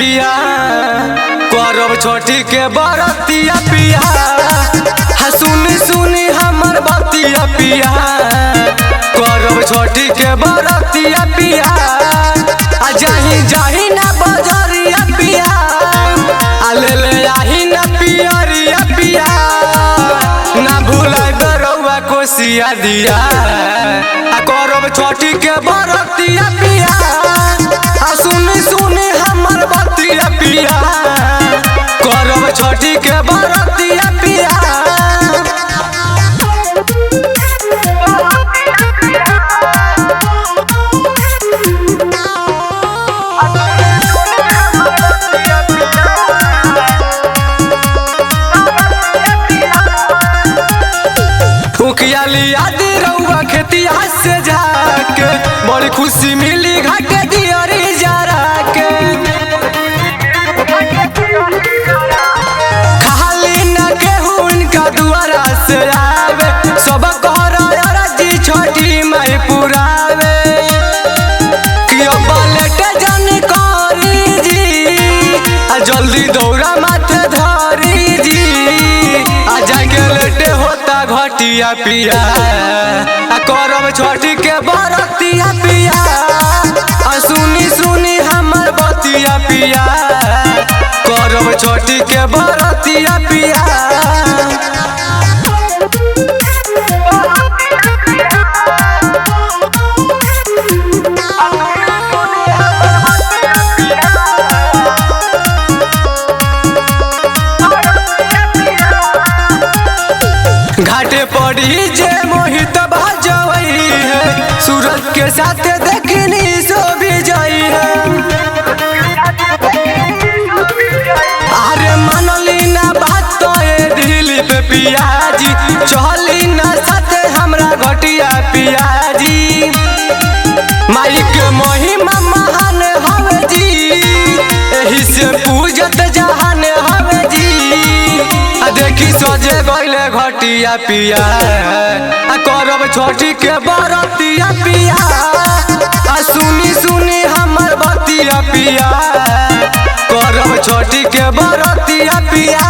पिया करब छोटी के बरतिया पिया। सुनी सुनी हमर बतिया पिया करब छोटी के बरतिया पिया। जाही जाही ना बजरिया पिया ले ले आही ना पियरिया पिया। ना भूलाइ बरौआ कोसिया दिया करब छोटी के बरतिया पिया। सुनी सुनी हमर बतिया पिया करब छोटी के बरतिया पिया। उखिया लिया दी रउआ खेतिया से जाके बड़ी खुशी मिली घाटे दियरी जरा के। खाली न केहू इनका दुआरा से आवे सब कर अरजी छोटी माई पुरावे। कियो बलेटे जन करी जी जल्दी दौड़ा माथे धरी जी। जाके लेटे होता घटिया पिया करब छोटी के बरतिया पिया। सुनी सुनी हमर बतिया पिया करब छोटी के बरतिया पिया। घाटे पड़ी जे मोहित बाजवई है सूरज के साथ देखनी सो भी जाई है। अरे मनली ना बात तो दिली पे पियाजी चली ना साथे हमरा घटिया पियाजी। माई के महिमा महान हवे जी एही से पूजत जहान हवे जी। देखी सजे गईले घटिया पिया करब छोटी के बरतिया पिया। सुनी सुनी हमर बतिया पिया करब छोटी के बरतिया पिया।